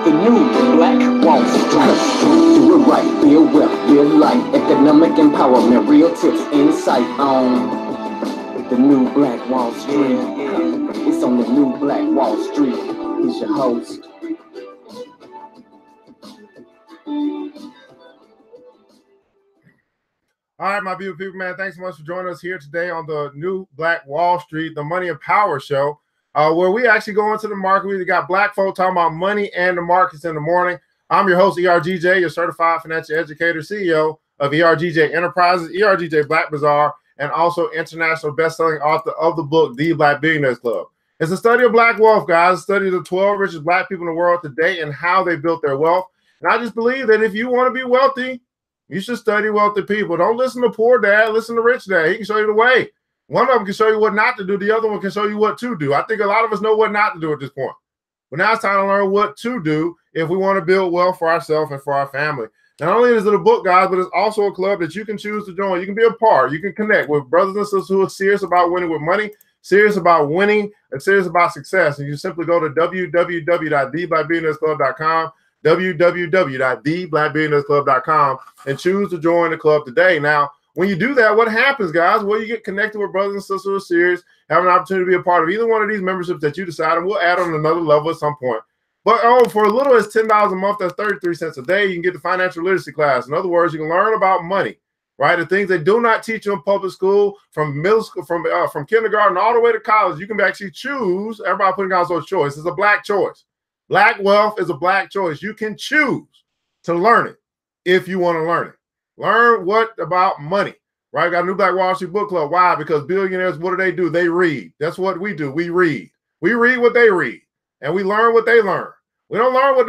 The new Black Wall Street. Do it right, build wealth, build life, economic empowerment, real tips, insight on the new Black Wall Street. It's on the new Black Wall Street. He's your host. All right, my beautiful people, man, thanks so much for joining us here today on the new Black Wall Street, the Money and Power Show, where we actually go into the market. We got black folk talking about money and the markets in the morning. I'm your host, ERGJ, your certified financial educator, CEO of ERGJ Enterprises, ERGJ Black Bazaar, and also international best-selling author of the book, The Black Billionaires Club. It's a study of black wealth, guys, a study of the 12 richest black people in the world today and how they built their wealth. And I just believe that if you want to be wealthy, you should study wealthy people. Don't listen to poor dad, listen to rich dad. He can show you the way. One of them can show you what not to do. The other one can show you what to do. I think a lot of us know what not to do at this point. But now it's time to learn what to do if we want to build wealth for ourselves and for our family. Not only is it a book, guys, but it's also a club that you can choose to join. You can be a part. You can connect with brothers and sisters who are serious about winning with money, serious about winning, and serious about success. And you simply go to www.theblackbillionairesclub.com, www.theblackbillionairesclub.com, and choose to join the club today. Now, when you do that, what happens, guys? Well, you get connected with brothers and sisters who are serious, have an opportunity to be a part of either one of these memberships that you decide, and we'll add on another level at some point. But for a little as $10 a month, that's 33 cents a day, you can get the financial literacy class. In other words, you can learn about money, right? The things they do not teach you in public school, from middle school, from kindergarten all the way to college. You can actually choose. Everybody putting out those choices. It's a black choice. Black wealth is a black choice. You can choose to learn it if you want to learn it. Learn what about money, right? Got a new Black Wall Street book club. Why? Because billionaires, what do? They read. That's what we do. We read. We read what they read, and we learn what they learn. We don't learn what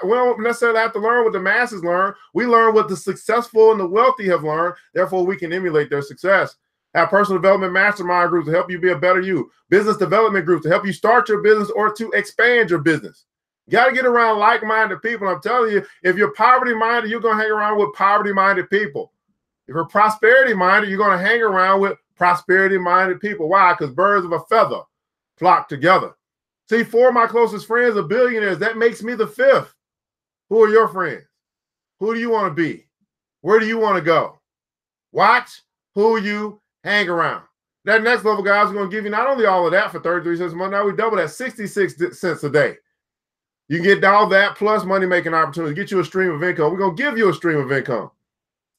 we don't necessarily have to learn what the masses learn. We learn what the successful and the wealthy have learned. Therefore, we can emulate their success. Have personal development mastermind groups to help you be a better you. Business development groups to help you start your business or to expand your business. You got to get around like-minded people. I'm telling you, if you're poverty-minded, you're going to hang around with poverty-minded people. If you're prosperity-minded, you're going to hang around with prosperity-minded people. Why? Because birds of a feather flock together. See, 4 of my closest friends are billionaires. That makes me the 5th. Who are your friends? Who do you want to be? Where do you want to go? Watch who you hang around. That next level, guys, we're going to give you not only all of that for 33 cents a month, now we double that, 66 cents a day. You can get all that plus money-making opportunities, get you a stream of income. We're going to give you a stream of income.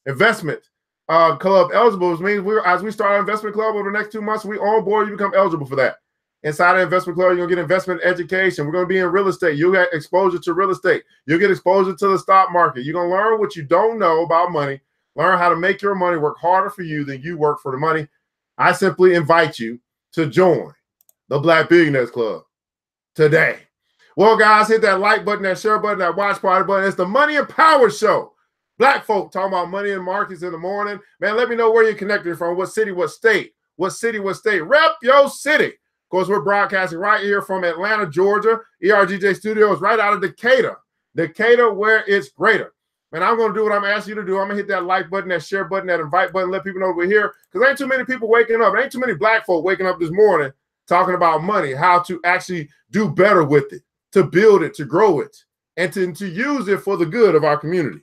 Investment club eligible, which means as we start our investment club over the next 2 months, we on board, you become eligible for that. Inside the investment club, you're going to get investment education. We're going to be in real estate. You'll get exposure to real estate. You'll get exposure to the stock market. You're going to learn what you don't know about money, learn how to make your money work harder for you than you work for the money. I simply invite you to join the Black Billionaires Club today. Well, guys, hit that like button, that share button, that watch party button. It's the Money and Power Show. Black folk talking about money and markets in the morning. Man, let me know where you're connected from, what city, what state, what city, what state. Rep your city. Of course, we're broadcasting right here from Atlanta, Georgia. ERGJ Studios right out of Decatur, where it's greater. And I'm going to do what I'm asking you to do. I'm going to hit that like button, that share button, that invite button, let people know we're here. Because ain't too many people waking up. Ain't too many black folk waking up this morning talking about money, how to actually do better with it, to build it, to grow it, and to use it for the good of our community.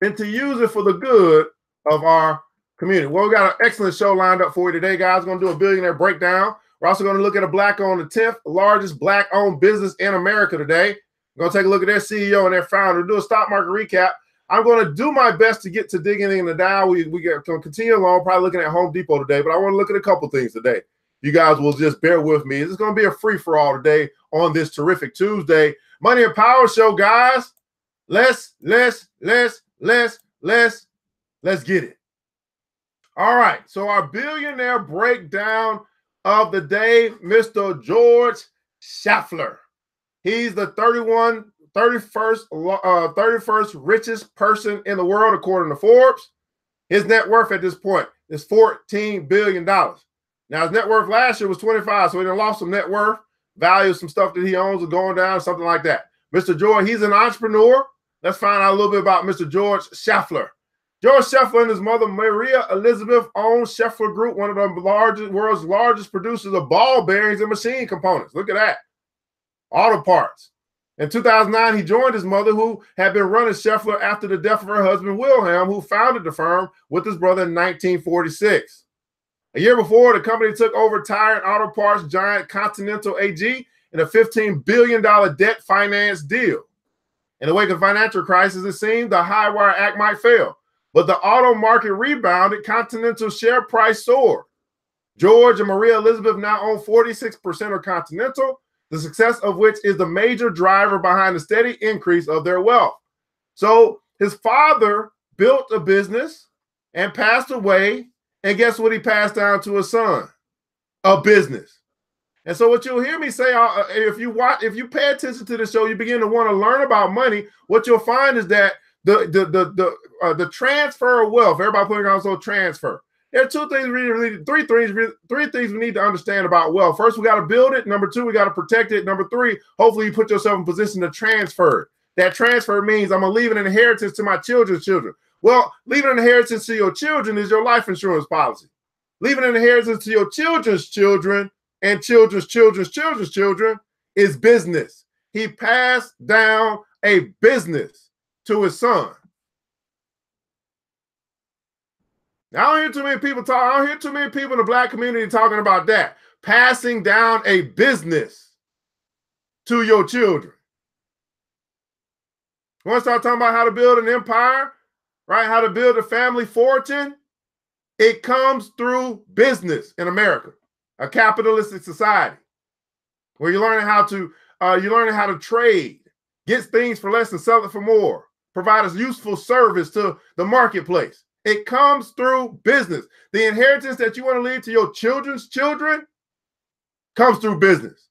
And to use it for the good of our community. Well, we got an excellent show lined up for you today, guys. We're going to do a billionaire breakdown. We're also going to look at a black-owned, the 10th largest black-owned business in America today. We're going to take a look at their CEO and their founder, do a stock market recap. I'm going to do my best to get to digging in the Dow. We going to continue along, probably looking at Home Depot today, but I want to look at a couple things today. You guys will just bear with me. This is going to be a free-for-all today on this terrific Tuesday. Money and Power Show, guys. Let's get it. All right, so our billionaire breakdown of the day, Mr. Georg Schaeffler. He's the 31st richest person in the world, according to Forbes. His net worth at this point is $14 billion. Now, his net worth last year was 25, so he done lost some net worth. Value of some stuff that he owns is going down, something like that. Mr. Georg, he's an entrepreneur. Let's find out a little bit about Mr. Georg Schaeffler. Georg Schaeffler and his mother, Maria Elizabeth, own Schaeffler Group, one of the world's largest producers of ball bearings and machine components. Look at that. Auto parts. In 2009, he joined his mother, who had been running Schaeffler after the death of her husband, Wilhelm, who founded the firm with his brother in 1946. A year before, the company took over tire and auto parts giant Continental AG in a $15 billion debt finance deal. In the wake of the financial crisis, it seemed the high wire act might fail, but the auto market rebounded. Continental's share price soared. George and Maria Elizabeth now own 46% of Continental, the success of which is the major driver behind the steady increase of their wealth. So his father built a business and passed away, and guess what he passed down to his son? A business. And so what you'll hear me say, if you pay attention to the show, you begin to want to learn about money. What you'll find is that the transfer of wealth, everybody putting on so transfer. There are three things we need to understand about wealth. First, we got to build it. Number two, we got to protect it. Number three, hopefully you put yourself in position to transfer it. That transfer means I'm going to leave an inheritance to my children's children. Well, leaving an inheritance to your children is your life insurance policy. Leaving an inheritance to your children's children and children's children's children's children is business. He passed down a business to his son. Now, I don't hear too many people talk. I don't hear too many people in the Black community talking about that. Passing down a business to your children. You want to start talking about how to build an empire, right? How to build a family fortune? It comes through business in America, a capitalistic society, where you're learning how to trade, get things for less and sell it for more, provide a useful service to the marketplace. It comes through business. The inheritance that you want to leave to your children's children comes through business.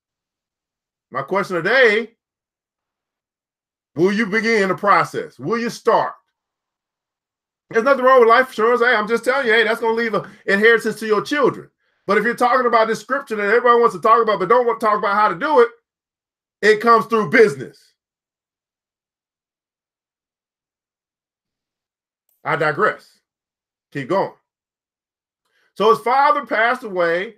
My question today, will you begin the process? Will you start? There's nothing wrong with life insurance. Hey, I'm just telling you, hey, that's going to leave an inheritance to your children. But if you're talking about this scripture that everybody wants to talk about, but don't want to talk about how to do it, it comes through business. I digress. Keep going. So his father passed away,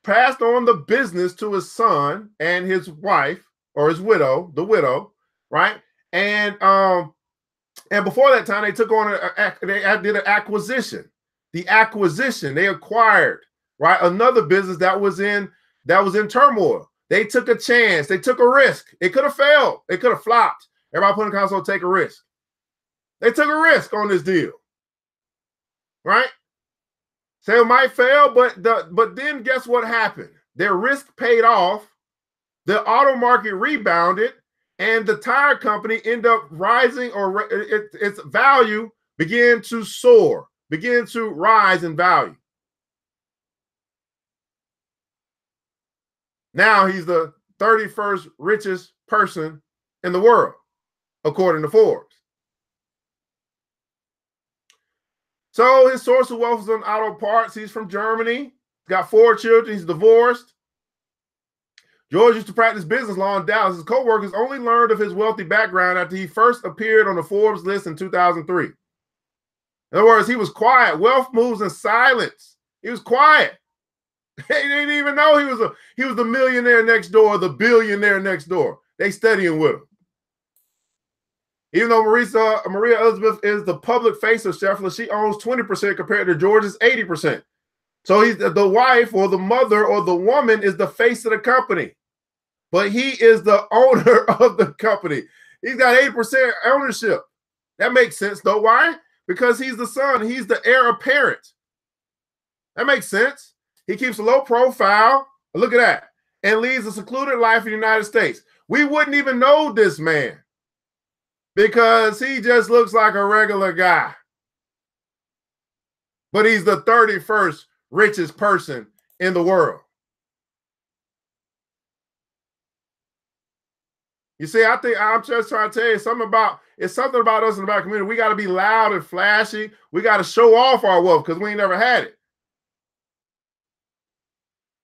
passed on the business to his son and his wife, or his widow, the widow, right? And before that time, they took on they did an acquisition. The acquisition, they acquired, right, another business that was in turmoil. They took a chance. They took a risk. It could have failed. It could have flopped. Everybody put in the console, take a risk. They took a risk on this deal. Right? So it might fail, but then guess what happened? Their risk paid off. The auto market rebounded, and the tire company ended up rising, or its value began to soar, began to rise in value. Now he's the 31st richest person in the world, according to Forbes. So his source of wealth is on auto parts. He's from Germany. He's got 4 children. He's divorced. George used to practice business law in Dallas. His co-workers only learned of his wealthy background after he first appeared on the Forbes list in 2003. In other words, he was quiet. Wealth moves in silence. He was quiet. They didn't even know he was the millionaire next door, the billionaire next door. They studying with him. Even though Maria Elizabeth is the public face of Schaeffler, she owns 20% compared to George's 80%. So he's the wife, or the mother, or the woman is the face of the company. But he is the owner of the company. He's got 80% ownership. That makes sense, though. Why? Because he's the son. He's the heir apparent. That makes sense. He keeps a low profile. Look at that. And leads a secluded life in the United States. We wouldn't even know this man, because he just looks like a regular guy. But he's the 31st richest person in the world. You see, I think I'm just trying to tell you something about us in the Black community. We got to be loud and flashy. We got to show off our wealth because we ain't never had it.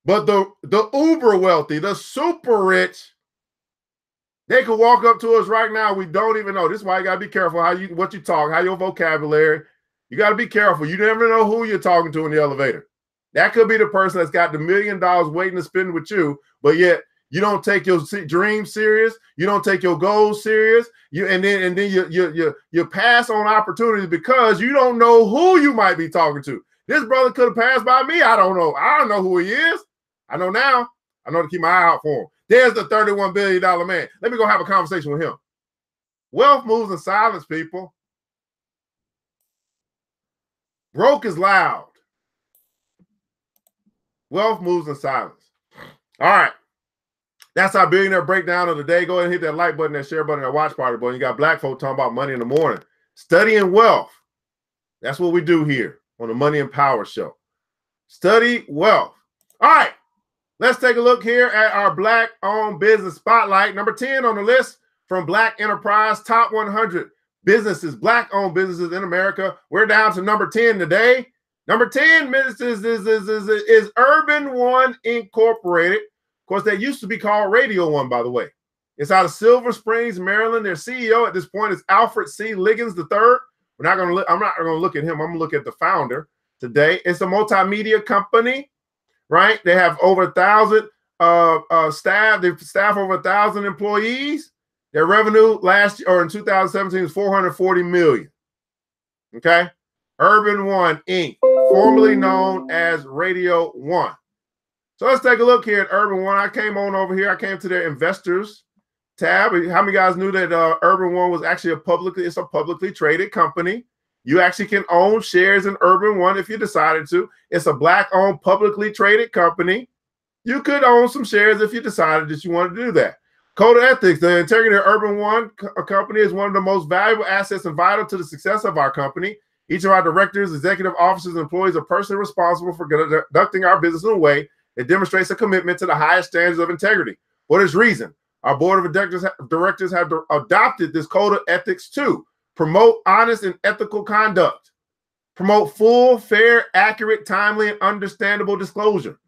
But the uber wealthy, the super rich, they could walk up to us right now. We don't even know. This is why you got to be careful what you talk, how your vocabulary. You got to be careful. You never know who you're talking to in the elevator. That could be the person that's got the $1 million waiting to spend with you, but yet You don't take your dreams serious. You don't take your goals serious. And then you pass on opportunities because you don't know who you might be talking to. This brother could have passed by me. I don't know. I don't know who he is. I know now. I know to keep my eye out for him. There's the $31 billion man. Let me go have a conversation with him. Wealth moves in silence, people. Broke is loud. Wealth moves in silence. All right. That's our billionaire breakdown of the day. Go ahead and hit that like button, that share button, that watch party button. You got black folk talking about money in the morning. Studying wealth. That's what we do here on the Money and Power Show. Study wealth. All right. Let's take a look here at our Black-owned business spotlight. Number 10 on the list from Black Enterprise, top 100 businesses, Black-owned businesses in America. We're down to number 10 today. Number 10 businesses is Urban One Incorporated. Of course, they used to be called Radio One, by the way. It's out of Silver Springs, Maryland. Their CEO at this point is Alfred C. Liggins III. I'm not going to look at him. I'm going to look at the founder today. It's a multimedia company, right? They have over 1,000 staff. They staff over 1,000 employees. Their revenue last year or in 2017 is $440 million. Okay, Urban One Inc., formerly known as Radio One. So let's take a look here at Urban One. I came on over here. I came to their investors tab. How many guys knew that Urban One was actually it's a publicly traded company? You actually can own shares in Urban One if you decided to. It's a Black-owned, publicly traded company. You could own some shares if you decided that you wanted to do that. Code of ethics. The integrity of Urban One company is one of the most valuable assets and vital to the success of our company. Each of our directors, executive officers, and employees are personally responsible for conducting our business in a way that demonstrates a commitment to the highest standards of integrity. For this reason, our board of directors have adopted this code of ethics to promote honest and ethical conduct, promote full, fair, accurate, timely, and understandable disclosure,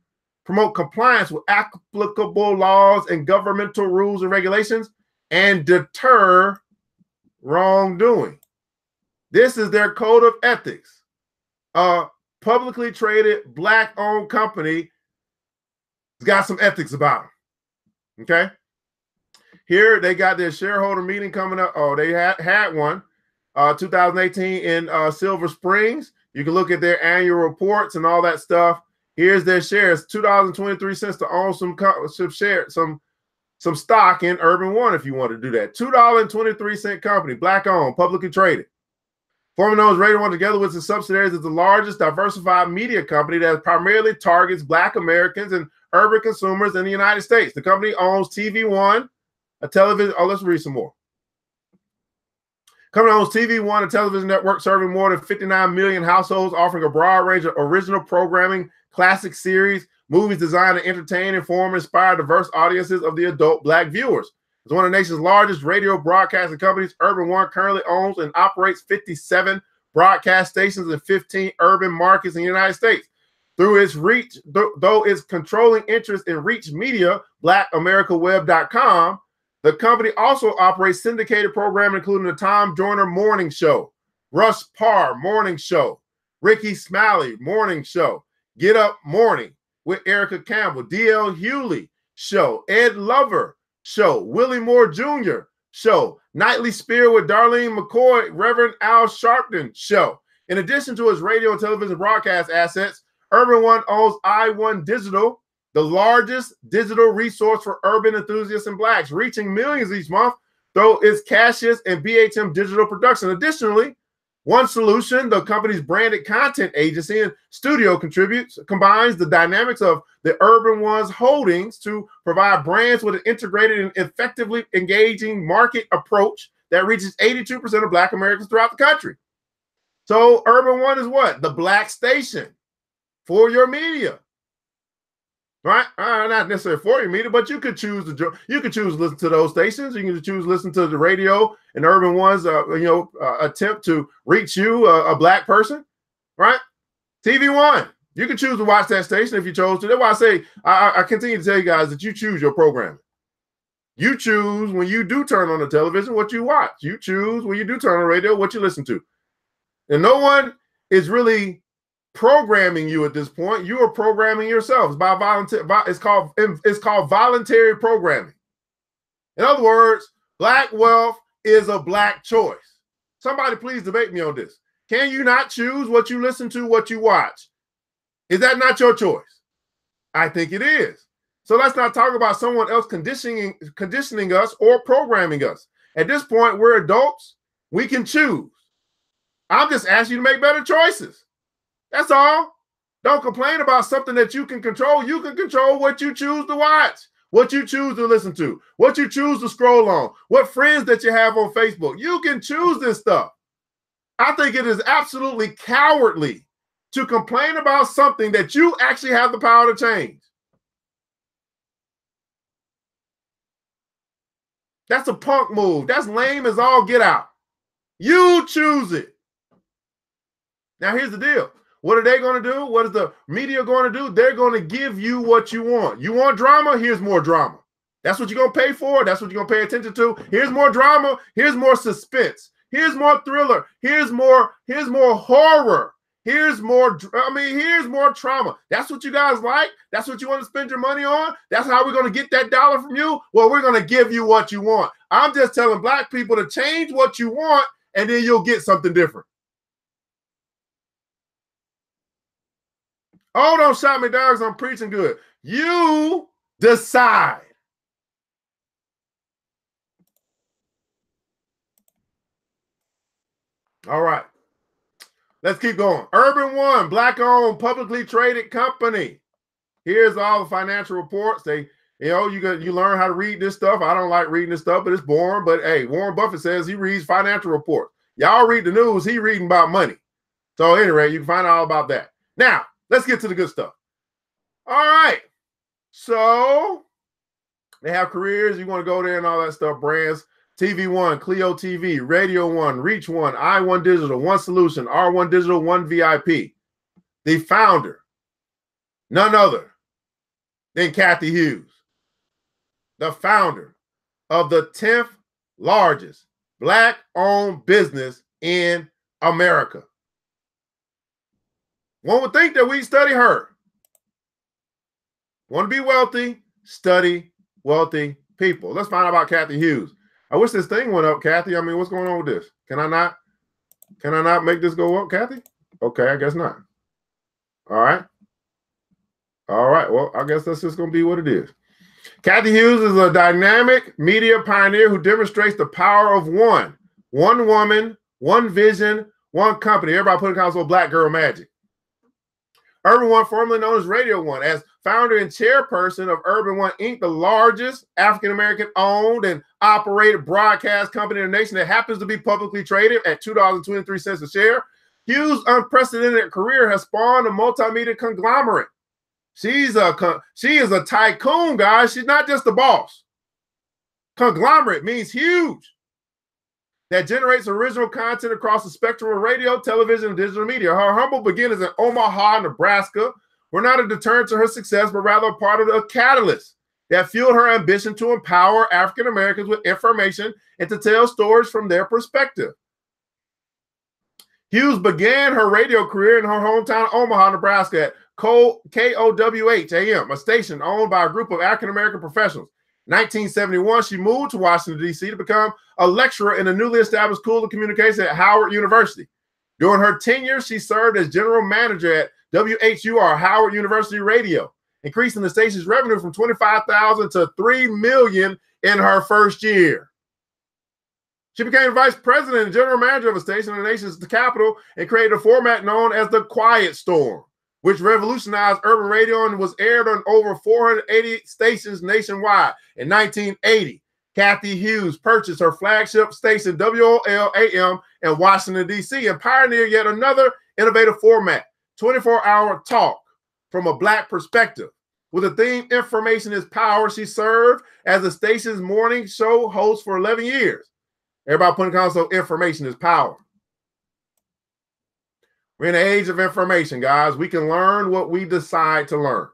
promote compliance with applicable laws and governmental rules and regulations, and deter wrongdoing. This is their code of ethics. A publicly traded, Black-owned company has got some ethics about them. Okay? Here, they got their shareholder meeting coming up. Oh, they had one, 2018 in Silver Springs. You can look at their annual reports and all that stuff. Here's their shares, $2.23 to own some stock in Urban One if you want to do that. $2.23 company, Black-owned, publicly traded. Formerly known as Radio One, together with its subsidiaries, is the largest diversified media company that primarily targets Black Americans and urban consumers in the United States. The company owns TV One, a television. Oh, let's read some more. Company owns TV One, a television network serving more than 59 million households, offering a broad range of original programming, classic series, movies designed to entertain, inform, and inspire diverse audiences of the adult Black viewers. As one of the nation's largest radio broadcasting companies, Urban One currently owns and operates 57 broadcast stations in 15 urban markets in the United States. Through its reach, though its controlling interest in Reach Media, BlackAmericaWeb.com, the company also operates syndicated programming, including the Tom Joyner Morning Show, Russ Parr Morning Show, Ricky Smiley Morning Show, Get Up Morning with Erica Campbell, D.L. Hewley Show, Ed Lover Show, Willie Moore Jr. Show, Nightly Spear with Darlene McCoy, Reverend Al Sharpton Show. In addition to its radio and television broadcast assets, Urban One owns iOne Digital, the largest digital resource for urban enthusiasts and Blacks, reaching millions each month through its Cassius and BHM digital production. Additionally, One Solution, the company's branded content agency and studio combines the dynamics of the Urban One's holdings to provide brands with an integrated and effectively engaging market approach that reaches 82% of Black Americans throughout the country. So Urban One is what? The Black station for your media, right? Not necessarily for your media, but you could choose to listen to those stations. You can choose to listen to the radio and Urban One's attempt to reach you, a Black person, right? TV One, you can choose to watch that station if you chose to. That's why I say I continue to tell you guys that you choose your programming. You choose when you do turn on the television what you watch. You choose when you do turn on the radio what you listen to. And no one is really programming you at this point. You are programming yourselves by volunteer. It's called voluntary programming. In other words, black wealth is a black choice. Somebody please debate me on this. Can you not choose what you listen to, what you watch? Is that not your choice? I think it is. So let's not talk about someone else conditioning us or programming us. At this point, we're adults. We can choose. I'm just asking you to make better choices. That's all. Don't complain about something that you can control. You can control what you choose to watch, what you choose to listen to, what you choose to scroll on, what friends that you have on Facebook. You can choose this stuff. I think it is absolutely cowardly to complain about something that you actually have the power to change. That's a punk move. That's lame as all get out. You choose it. Now, here's the deal. What are they going to do? What is the media going to do? They're going to give you what you want. You want drama? Here's more drama. That's what you're going to pay for. That's what you're going to pay attention to. Here's more drama. Here's more suspense. Here's more thriller. Here's more horror. Here's more trauma. That's what you guys like. That's what you want to spend your money on. That's how we're going to get that dollar from you. Well, we're going to give you what you want. I'm just telling black people to change what you want, and then you'll get something different. Oh, don't shout me down because I'm preaching good. You decide. All right. Let's keep going. Urban One, black-owned, publicly traded company. Here's all the financial reports. You learn how to read this stuff. I don't like reading this stuff, but it's boring. But hey, Warren Buffett says he reads financial reports. Y'all read the news. He reading about money. So anyway, you can find out all about that. Now, let's get to the good stuff. All right. So they have careers. You want to go there and all that stuff. Brands. TV One, Clio TV, Radio One, Reach One, I1 Digital, One Solution, R1 Digital, One VIP. The founder, none other than Cathy Hughes, the founder of the 10th largest black-owned business in America. One would think that we study her. Want to be wealthy? Study wealthy people. Let's find out about Cathy Hughes. I wish this thing went up, Cathy. I mean, what's going on with this? Can I not make this go up, Cathy? Okay, I guess not. All right. Well, I guess that's just going to be what it is. Cathy Hughes is a dynamic media pioneer who demonstrates the power of one woman, one vision, one company. Everybody put in console Black Girl Magic. Urban One, formerly known as Radio One, as founder and chairperson of Urban One Inc., the largest African-American owned and operated broadcast company in the nation that happens to be publicly traded at $2.23 a share. Hughes' unprecedented career has spawned a multimedia conglomerate. She is a tycoon, guys. She's not just the boss. Conglomerate means huge. That generates original content across the spectrum of radio, television, and digital media. Her humble beginnings in Omaha, Nebraska were not a deterrent to her success, but rather a part of the catalyst that fueled her ambition to empower African Americans with information and to tell stories from their perspective. Hughes began her radio career in her hometown of Omaha, Nebraska at KOWH AM, a station owned by a group of African American professionals. 1971, she moved to Washington, D.C. to become a lecturer in the newly established School of Communication at Howard University. During her tenure, she served as general manager at WHUR, Howard University Radio, increasing the station's revenue from $25,000 to $3 million in her first year. She became vice president and general manager of a station in the nation's capital and created a format known as the Quiet Storm, which revolutionized urban radio and was aired on over 480 stations nationwide. In 1980, Cathy Hughes purchased her flagship station, WOL-AM, in Washington, D.C., and pioneered yet another innovative format, 24-hour talk from a Black perspective. With the theme, Information is Power, she served as the station's morning show host for 11 years. Everybody put in console, Information is Power. We're in the age of information, guys. We can learn what we decide to learn.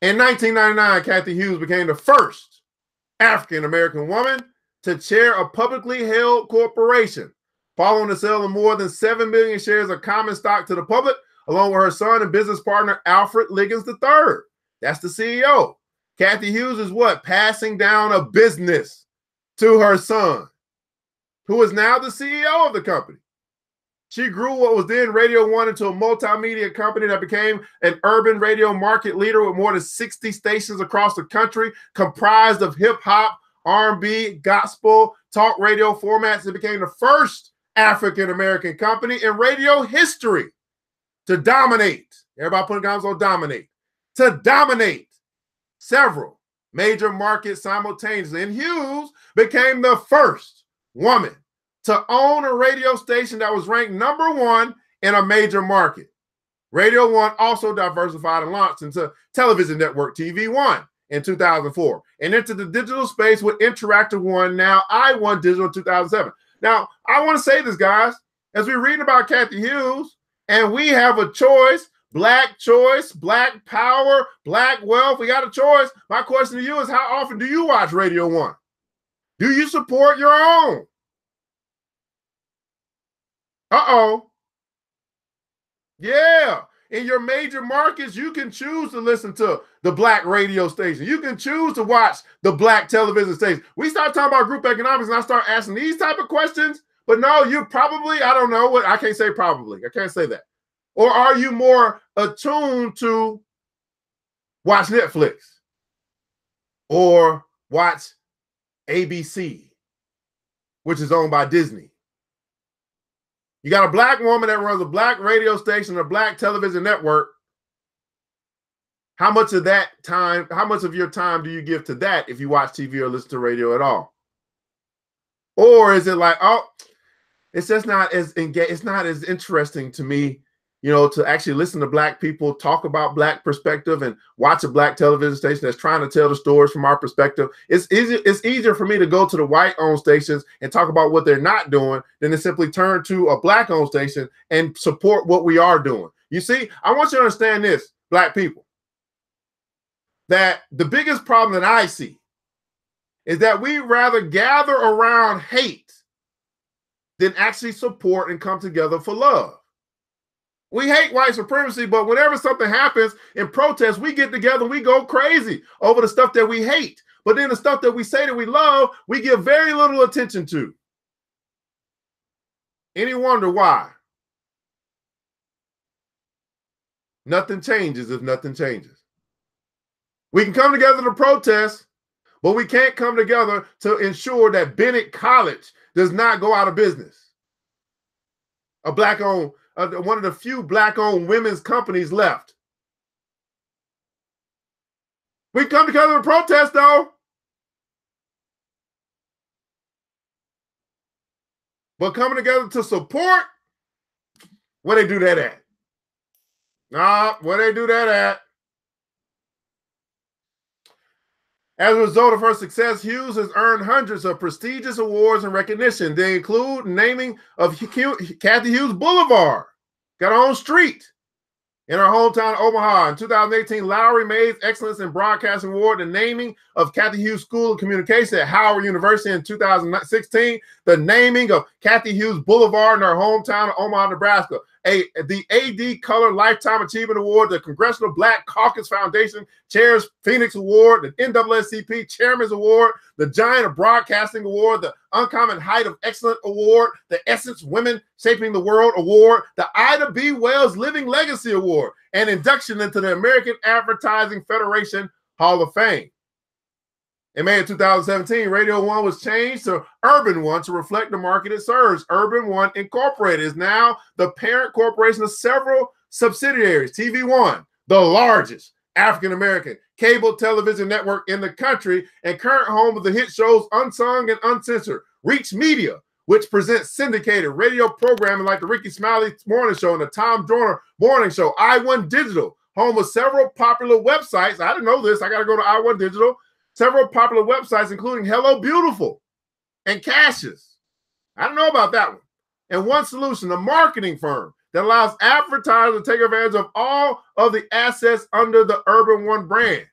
In 1999, Cathy Hughes became the first African-American woman to chair a publicly held corporation, following the sale of more than 7 million shares of common stock to the public, along with her son and business partner, Alfred Liggins III. That's the CEO. Cathy Hughes is what? Passing down a business to her son, who is now the CEO of the company. She grew what was then Radio One into a multimedia company that became an urban radio market leader with more than 60 stations across the country, comprised of hip-hop, R&B, gospel, talk radio formats. It became the first African-American company in radio history to dominate. Everybody put comments on dominate. To dominate several major markets simultaneously. And Hughes became the first woman to own a radio station that was ranked #1 in a major market. Radio One also diversified and launched into television network TV One in 2004 and into the digital space with Interactive One, now I1 Digital in 2007. Now, I want to say this, guys, as we read about Cathy Hughes, and we have a choice, black choice, black power, black wealth, we got a choice. My question to you is, how often do you watch Radio One? Do you support your own? Uh-oh. Yeah. In your major markets, you can choose to listen to the black radio station. You can choose to watch the black television station. We start talking about group economics and I start asking these type of questions, but no, you probably, I don't know what, I can't say probably. I can't say that. Or are you more attuned to watch Netflix or watch ABC, which is owned by Disney? You got a black woman that runs a black radio station, a black television network. How much of that time, how much of your time do you give to that if you watch TV or listen to radio at all? Or is it like, oh, it's just not as engaged, it's not as interesting to me, you know, to actually listen to black people talk about black perspective and watch a black television station that's trying to tell the stories from our perspective. It's easier for me to go to the white-owned stations and talk about what they're not doing than to simply turn to a black-owned station and support what we are doing. You see, I want you to understand this, black people, that the biggest problem that I see is that we rather gather around hate than actually support and come together for love. We hate white supremacy, but whenever something happens in protest, we get together and we go crazy over the stuff that we hate. But then the stuff that we say that we love, we give very little attention to. Any wonder why? Nothing changes if nothing changes. We can come together to protest, but we can't come together to ensure that Bennett College does not go out of business. A black-owned, one of the few black-owned women's companies left. We come together to protest, though. But coming together to support, where they do that at? Nah, where they do that at? As a result of her success, Hughes has earned hundreds of prestigious awards and recognition. They include naming of Cathy Hughes Boulevard, got her own street in her hometown of Omaha. In 2018, Lowry Mays Excellence in Broadcasting Award, the naming of Cathy Hughes School of Communication at Howard University in 2016, the naming of Cathy Hughes Boulevard in her hometown of Omaha, Nebraska, the AD Color Lifetime Achievement Award, the Congressional Black Caucus Foundation Chairs Phoenix Award, the NAACP Chairman's Award, the Giant of Broadcasting Award, the Uncommon Height of Excellence Award, the Essence Women Shaping the World Award, the Ida B. Wells Living Legacy Award, and induction into the American Advertising Federation Hall of Fame. In May of 2017, Radio One was changed to Urban One to reflect the market it serves. Urban One Incorporated is now the parent corporation of several subsidiaries. TV One, the largest African-American cable television network in the country and current home of the hit shows Unsung and Uncensored. Reach Media, which presents syndicated radio programming like the Ricky Smiley Morning Show and the Tom Joyner Morning Show. I1 Digital, home of several popular websites. I didn't know this. I got to go to I1 Digital. Several popular websites, including Hello Beautiful and Cassius. I don't know about that one. And One Solution, a marketing firm that allows advertisers to take advantage of all of the assets under the Urban One brand.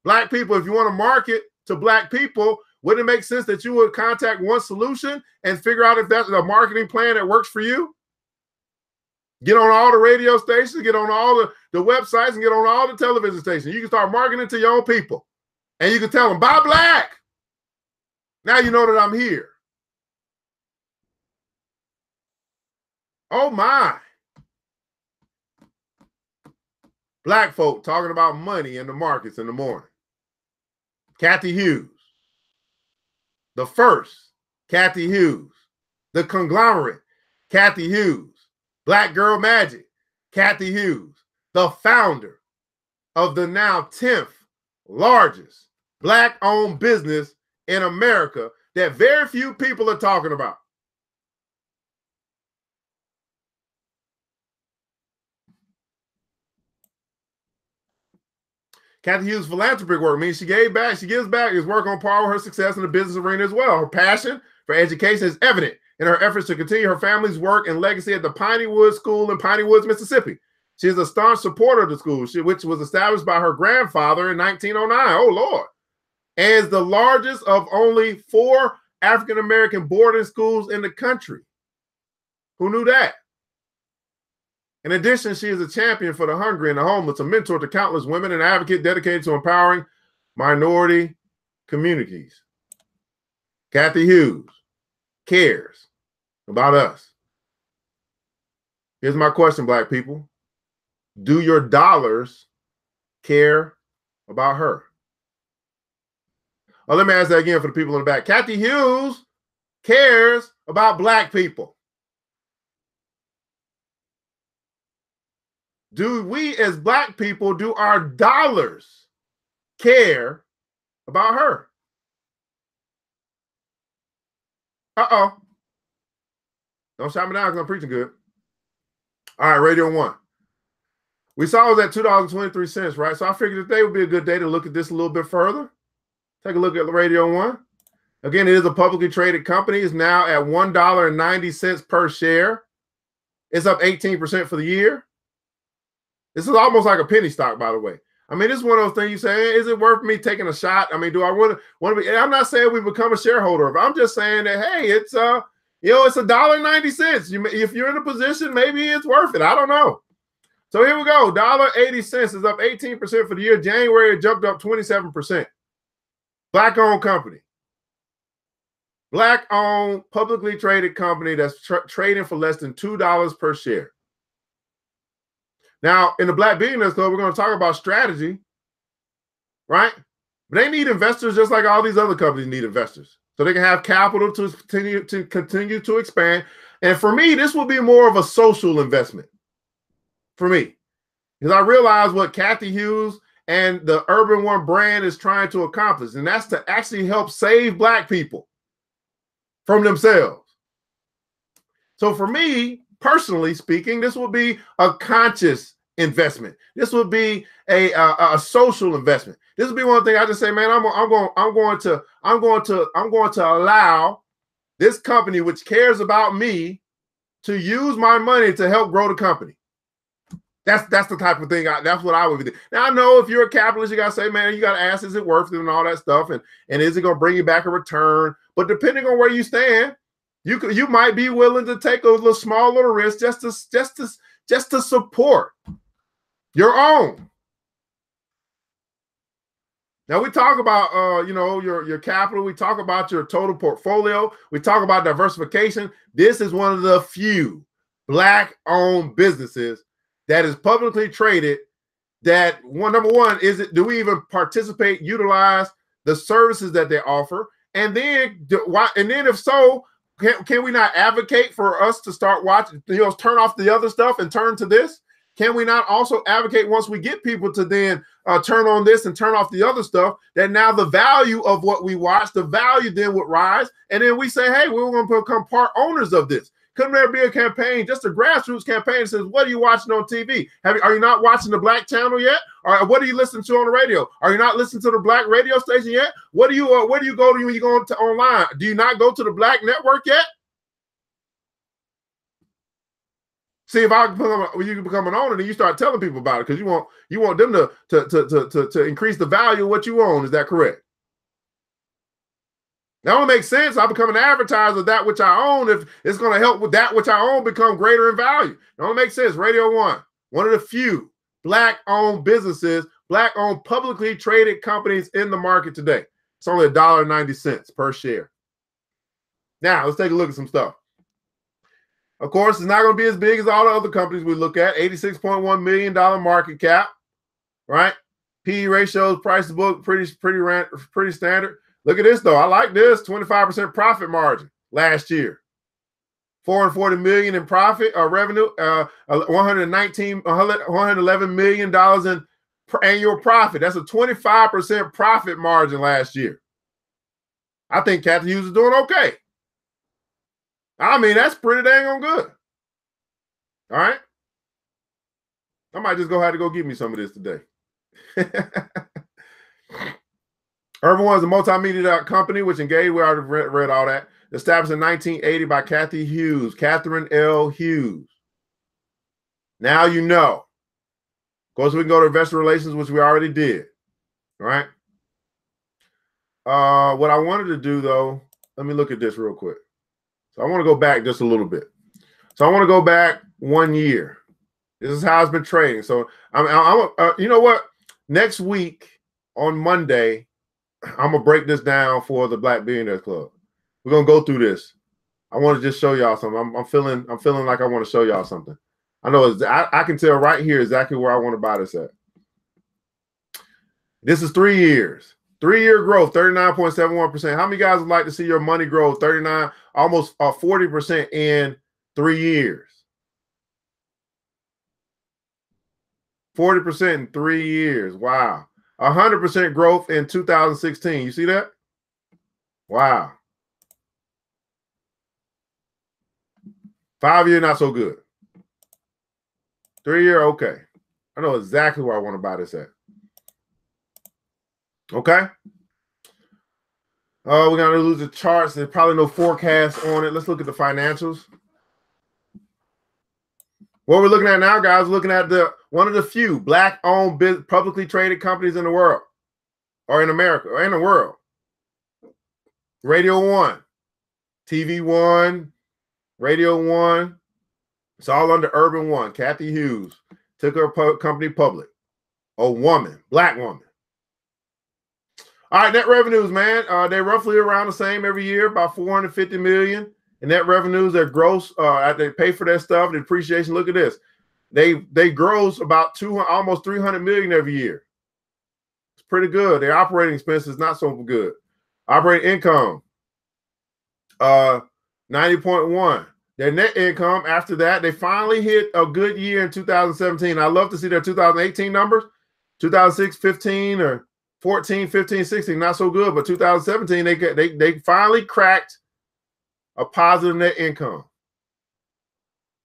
Black people, if you want to market to black people, Wouldn't it make sense that you would contact One Solution and figure out if that's a marketing plan that works for you? Get on all the radio stations, get on all the websites, and get on all the television stations. You can start marketing to your own people. And you can tell them, buy black. Now you know that I'm here. Oh, my. Black folk talking about money in the markets in the morning. Kathy Hughes. The first, Kathy Hughes. The conglomerate, Kathy Hughes. Black Girl Magic, Kathy Hughes. The founder of the now 10th largest Black-owned business in America that very few people are talking about. Kathy Hughes' philanthropic work means she gives back his work on par with her success in the business arena as well. Her passion for education is evident in her efforts to continue her family's work and legacy at the Piney Woods School in Piney Woods, Mississippi. She is a staunch supporter of the school, which was established by her grandfather in 1909. Oh, Lord. And is the largest of only 4 African-American boarding schools in the country. Who knew that? In addition, she is a champion for the hungry and the homeless, a mentor to countless women, and an advocate dedicated to empowering minority communities. Kathy Hughes cares about us. Here's my question, Black people. Do your dollars care about her? Oh, let me ask that again for the people in the back. Kathy Hughes cares about Black people. Do we as Black people, do our dollars care about her? Uh-oh. Don't shout me down because I'm preaching good. All right, Radio 1. We saw it was at $2.23, right? So I figured today would be a good day to look at this a little bit further. Take a look at Radio 1. Again, it is a publicly traded company. It's now at $1.90 per share. It's up 18% for the year. This is almost like a penny stock, by the way. I mean, this is one of those things you say, hey, is it worth me taking a shot? I mean, do I want to be? I'm not saying we become a shareholder of it. I'm just saying that, hey, it's it's $1.90. If you're in a position, maybe it's worth it. I don't know. So here we go. $1.80 is up 18% for the year. January, it jumped up 27%. Black-owned company. Black-owned, publicly traded company that's trading for less than $2 per share. Now, in the Black Billionaires Club, we're going to talk about strategy, right? But they need investors just like all these other companies need investors. So they can have capital to continue to expand. And for me, this will be more of a social investment for me. Because I realize what Kathy Hughes and the Urban One brand is trying to accomplish. And that's to actually help save Black people from themselves. So for me, personally speaking, this will be a conscious investment. This would be a social investment. This would be one thing I just say, man, I'm going to allow this company, which cares about me, to use my money to help grow the company. That's the type of thing. That's what I would do. Now I know if you're a capitalist, you gotta say, man, you gotta ask, is it worth it and all that stuff, and is it gonna bring you back a return? But depending on where you stand, you might be willing to take a little small little risk just to support your own. Now we talk about your capital. We talk about your total portfolio. We talk about diversification. This is one of the few Black-owned businesses that is publicly traded. That number one, do we even participate, utilize the services that they offer? And then if so, can we not advocate for us to start watching, turn off the other stuff and turn to this? Can we not also advocate once we get people to then turn on this and turn off the other stuff, that now the value of what we watch, the value then would rise, and then we say, hey, we're going to become part owners of this. Couldn't there be a campaign, just a grassroots campaign that says, what are you watching on TV? Are you not watching the Black channel yet? Or what are you listening to on the radio? Are you not listening to the Black radio station yet? Where do you go to when you go online? Do you not go to the Black network yet? See, if you can become an owner, then you start telling people about it, because you want them to increase the value of what you own. Is that correct? That don't make sense. I become an advertiser of that which I own if it's going to help with that which I own become greater in value. That don't make sense. Radio One, one of the few Black-owned businesses, Black-owned publicly traded companies in the market today. It's only $1.90 per share. Now, let's take a look at some stuff. Of course, it's not going to be as big as all the other companies we look at. $86.1 million market cap, right? PE ratios, price to book, pretty standard. Look at this, though. I like this. 25% profit margin last year. $440 million in profit or revenue, $111 million in annual profit. That's a 25% profit margin last year. I think Kathy Hughes is doing okay. I mean, that's pretty dang on good. All right. I might just have to go get me some of this today. Urban One is a multimedia company which engaged. We already read all that. Established in 1980 by Kathy Hughes, Catherine L. Hughes. Now you know. Of course, we can go to investor relations, which we already did. All right. What I wanted to do, though, let me look at this real quick. So I want to go back just a little bit. So I want to go back 1 year. This is how it's been trading. So you know what? Next week on Monday, I'm gonna break this down for the Black Billionaires Club. We're gonna go through this. I want to just show y'all something. I'm feeling like I want to show y'all something. I know I can tell right here exactly where I want to buy this at. This is 3 years. 3-year growth, 39.71%. How many guys would like to see your money grow 39, almost 40% in 3 years? 40% in 3 years. Wow. 100% growth in 2016. You see that? Wow. 5 year, not so good. 3 year, okay. I know exactly where I want to buy this at. Okay. We're going to lose the charts. There's probably no forecast on it. Let's look at the financials. What we're looking at now, guys, looking at one of the few Black-owned publicly traded companies in the world, or in America, or in the world. Radio One, TV One, Radio One. It's all under Urban One. Kathy Hughes took her company public. A woman, Black woman. All right, net revenues, man. They're roughly around the same every year, about $450 million. And net revenues, their gross, they pay for their stuff, the depreciation. Look at this. They gross about almost $300 million every year. It's pretty good. Their operating expenses not so good. Operating income, 90.1. Their net income after that, they finally hit a good year in 2017. I love to see their 2018 numbers. 2006, 15, or 14, 15, 16, not so good. But 2017, they finally cracked a positive net income.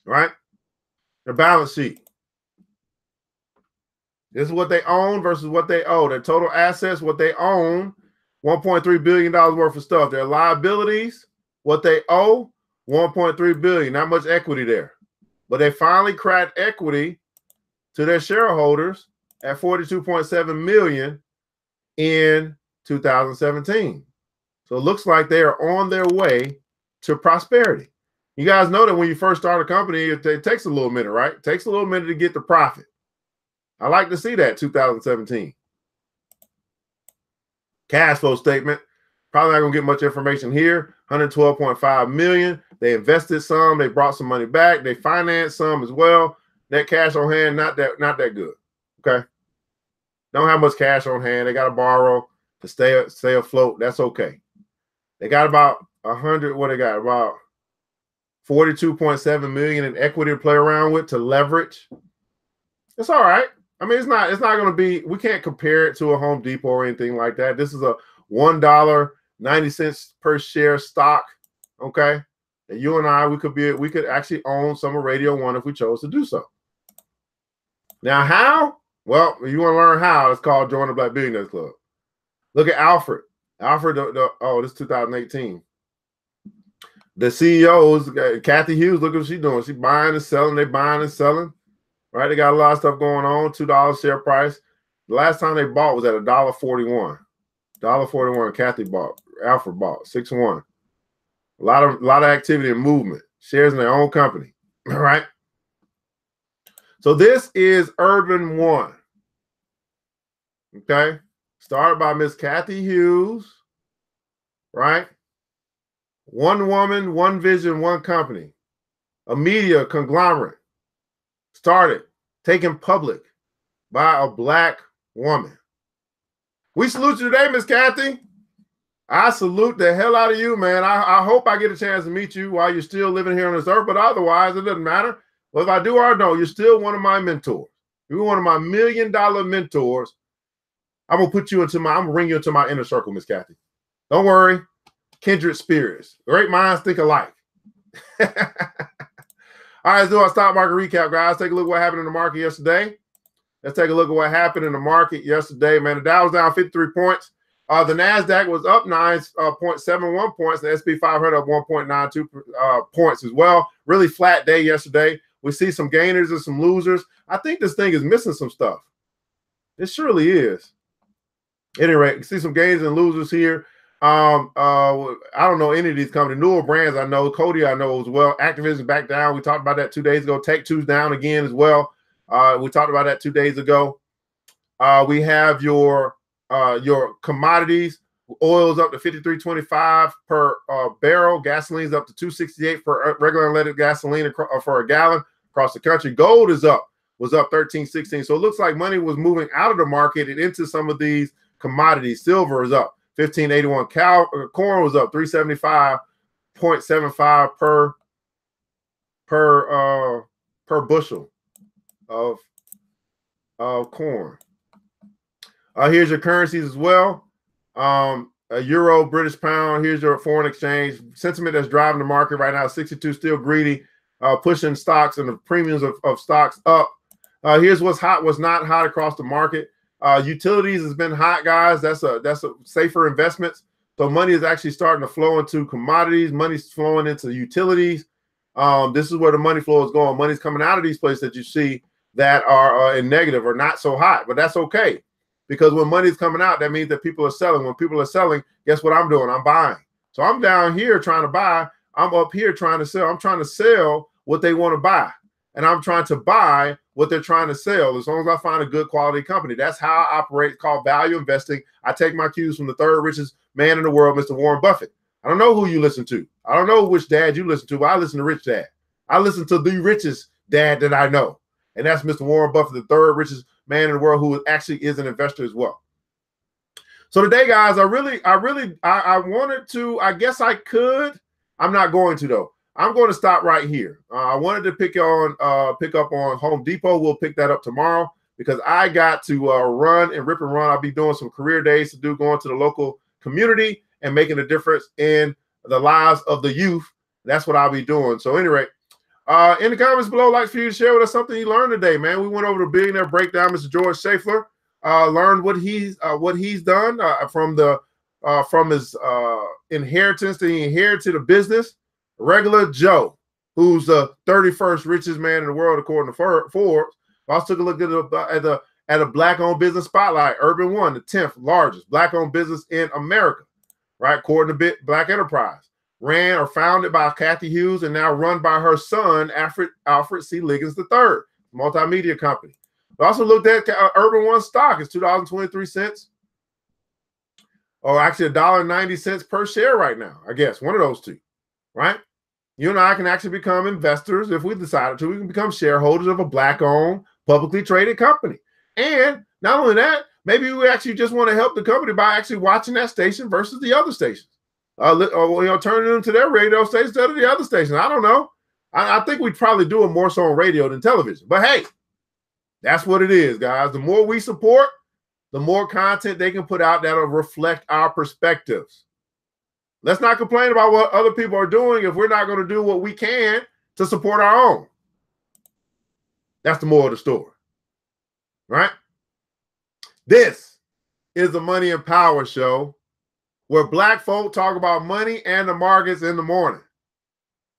Right? The balance sheet. This is what they own versus what they owe. Their total assets, what they own, $1.3 billion worth of stuff. Their liabilities, what they owe, $1.3 billion. Not much equity there. But they finally cracked equity to their shareholders at $42.7 million in 2017. So it looks like they are on their way to prosperity. You guys know that when you first start a company, it takes a little minute, right? It takes a little minute to get the profit. I like to see that 2017. Cash flow statement. Probably not going to get much information here. $112.5 million. They invested some. They brought some money back. They financed some as well. Net cash on hand, not that good. Okay. Don't have much cash on hand. They got to borrow to stay afloat. That's okay. They got about 100. What they got? About $42.7 million in equity to play around with to leverage. It's all right. I mean, it's not going to be. We can't compare it to a Home Depot or anything like that. This is a $1.90 per share stock. Okay, and you and I, we could actually own some of Radio One if we chose to do so. Now, how? Well, if you want to learn how, it's called Join the Black Billionaires Club. Look at Alfred. Alfred, this is 2018. The CEO is Kathy Hughes. Look at what she's doing. She's buying and selling. They buying and selling. Right? They got a lot of stuff going on. $2 share price. The last time they bought was at $1.41. $1.41. Kathy bought Alfred bought 6-1. A lot of activity and movement. Shares in their own company. All right. So this is Urban One. Okay. Started by Miss Kathy Hughes. Right. One woman, one vision, one company. A media conglomerate. Started, taken public by a Black woman. We salute you today, Miss Kathy. I salute the hell out of you, man. I hope I get a chance to meet you while you're still living here on this earth, but otherwise, it doesn't matter. Well, if I do or don't, you're still one of my mentors. You're one of my $1 million mentors. I'm gonna bring you into my inner circle, Miss Kathy. Don't worry. Kindred spirits. Great minds think alike. All right, let's do our stock market recap, guys. Take a look at what happened in the market yesterday. Let's take a look at what happened in the market yesterday, man. The Dow was down 53 points. The NASDAQ was up 9.71 points. The SP 500 up 1.92 points as well. Really flat day yesterday. We see some gainers and some losers. I think this thing is missing some stuff. It surely is. At any rate, you see some gainers and losers here. I don't know any of these companies. Newer brands I know. Cody I know as well. Activision back down. We talked about that 2 days ago. Take-Two's down again as well. We talked about that 2 days ago. We have your commodities. Oil's up to 53.25 per barrel. Gasoline's up to 2.68 for regular unleaded gasoline for a gallon across the country. Gold was up 13.16. So it looks like money was moving out of the market and into some of these commodities. Silver is up 15.81. Corn was up 375.75 per bushel of corn. Here's your currencies as well. A euro, British pound. Here's your foreign exchange. Sentiment that's driving the market right now. 62 still greedy, pushing stocks and the premiums of stocks up. Here's what's hot, what's not hot across the market. Utilities has been hot, guys. That's a safer investments. So money is actually starting to flow into commodities. Money's flowing into utilities. This is where the money flow is going. Money's coming out of these places that you see that are in negative or not so hot, but that's okay. Because when money's coming out, that means that people are selling. When people are selling, guess what I'm doing? I'm buying. So I'm down here trying to buy. I'm up here trying to sell. I'm trying to sell what they want to buy. And I'm trying to buy what they're trying to sell as long as I find a good quality company. That's how I operate. It's called value investing. I take my cues from the third richest man in the world, Mr. Warren Buffett. I don't know who you listen to. I don't know which dad you listen to, but I listen to Rich Dad. I listen to the richest dad that I know. And that's Mr. Warren Buffett, the third richest man in the world, who actually is an investor as well. So today, guys, I wanted to, I guess I could. I'm not going to, though. I'm going to stop right here. I wanted to pick up on Home Depot. We'll pick that up tomorrow because I got to run and rip and run. I'll be doing some career days going to the local community and making a difference in the lives of the youth. That's what I'll be doing. So anyway, in the comments below, I'd like for you to share with us something you learned today, man. We went over the Billionaire Breakdown. Mr. Georg Schaeffler learned what he's done from his inheritance. That he inherited a business. Regular Joe, who's the 31st richest man in the world according to Forbes. I also took a look at a Black-owned business spotlight. Urban One, the 10th largest Black-owned business in America, right? According to Black Enterprise. Ran or founded by Kathy Hughes and now run by her son, Alfred C. Liggins III, multimedia company. We also looked at Urban One stock. It's $2.23, or actually $1.90 per share right now. I guess one of those two, right? You and I can actually become investors if we decided to. We can become shareholders of a Black-owned, publicly traded company. And not only that, maybe we actually just want to help the company by actually watching that station versus the other stations. Turning them to their radio station instead of the other station. I don't know. I think we'd probably do it more so on radio than television. But hey, that's what it is, guys. The more we support, the more content they can put out that'll reflect our perspectives. Let's not complain about what other people are doing if we're not going to do what we can to support our own. That's the moral of the story, right? This is the Money and Power Show, where Black folk talk about money and the markets in the morning.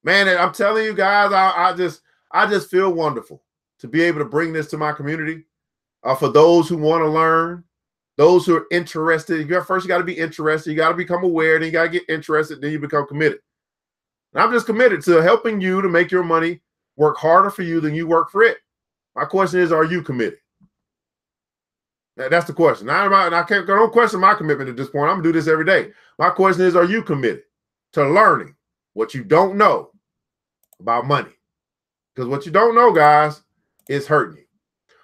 Man, I'm telling you guys, I just feel wonderful to be able to bring this to my community. For those who want to learn, Those who are interested, first you got to be interested. You got to become aware. Then you got to get interested. Then you become committed. And I'm just committed to helping you to make your money work harder for you than you work for it. My question is, are you committed? That's the question. Don't question my commitment at this point. I'm going to do this every day. My question is, are you committed to learning what you don't know about money? Because what you don't know, guys, is hurting you.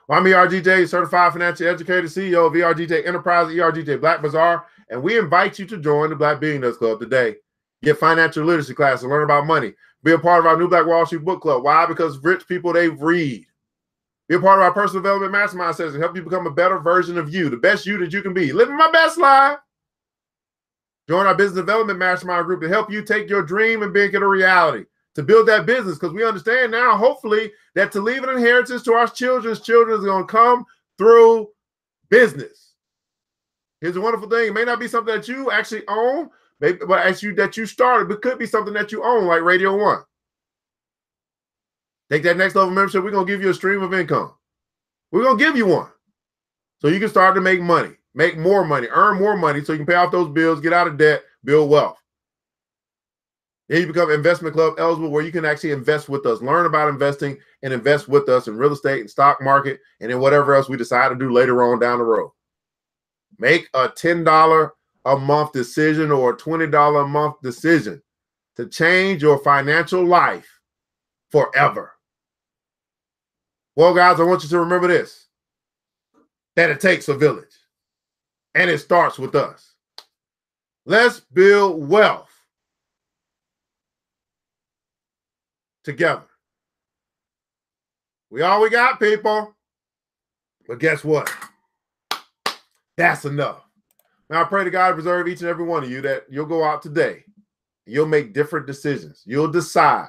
Well, I'm ERGJ, certified financial educator, CEO of ERGJ Enterprise, ERGJ Black Bazaar, and we invite you to join the Black Billionaires Club today. Get financial literacy class and learn about money. Be a part of our new Black Wall Street book club. Why? Because rich people, they read. Be a part of our personal development mastermind session to help you become a better version of you, the best you that you can be. Living my best life. Join our business development mastermind group to help you take your dream and make it a reality, to build that business, because we understand now, hopefully, that to leave an inheritance to our children's children is going to come through business. Here's the wonderful thing. It may not be something that you actually own, maybe, but that you started, but could be something that you own, like Radio One. Take that next level membership. We're going to give you a stream of income. We're going to give you one so you can start to make money, make more money, earn more money so you can pay off those bills, get out of debt, build wealth. Then you become investment club eligible, where you can actually invest with us, learn about investing and invest with us in real estate and stock market, and then whatever else we decide to do later on down the road. Make a $10 a month decision or a $20 a month decision to change your financial life forever. Well, guys, I want you to remember this, that it takes a village, and it starts with us. Let's build wealth together. We all we got, people. But guess what? That's enough. Now, I pray to God to preserve each and every one of you, that you'll go out today. You'll make different decisions. You'll decide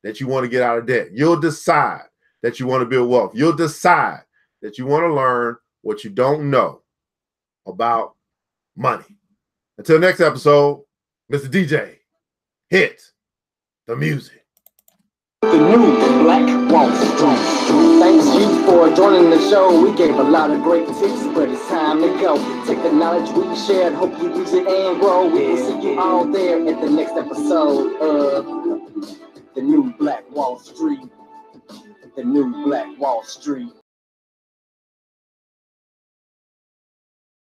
that you want to get out of debt. You'll decide that you want to build wealth. You'll decide that you want to learn what you don't know about money. Until next episode, Mr. DJ, hit the music. The new Black Wall Street. Thanks you for joining the show. We gave a lot of great tips, but it's time to go. Take the knowledge we shared, hope you use it and grow. We will see you all there at the next episode of the new Black Wall Street. The new Black Wall Street.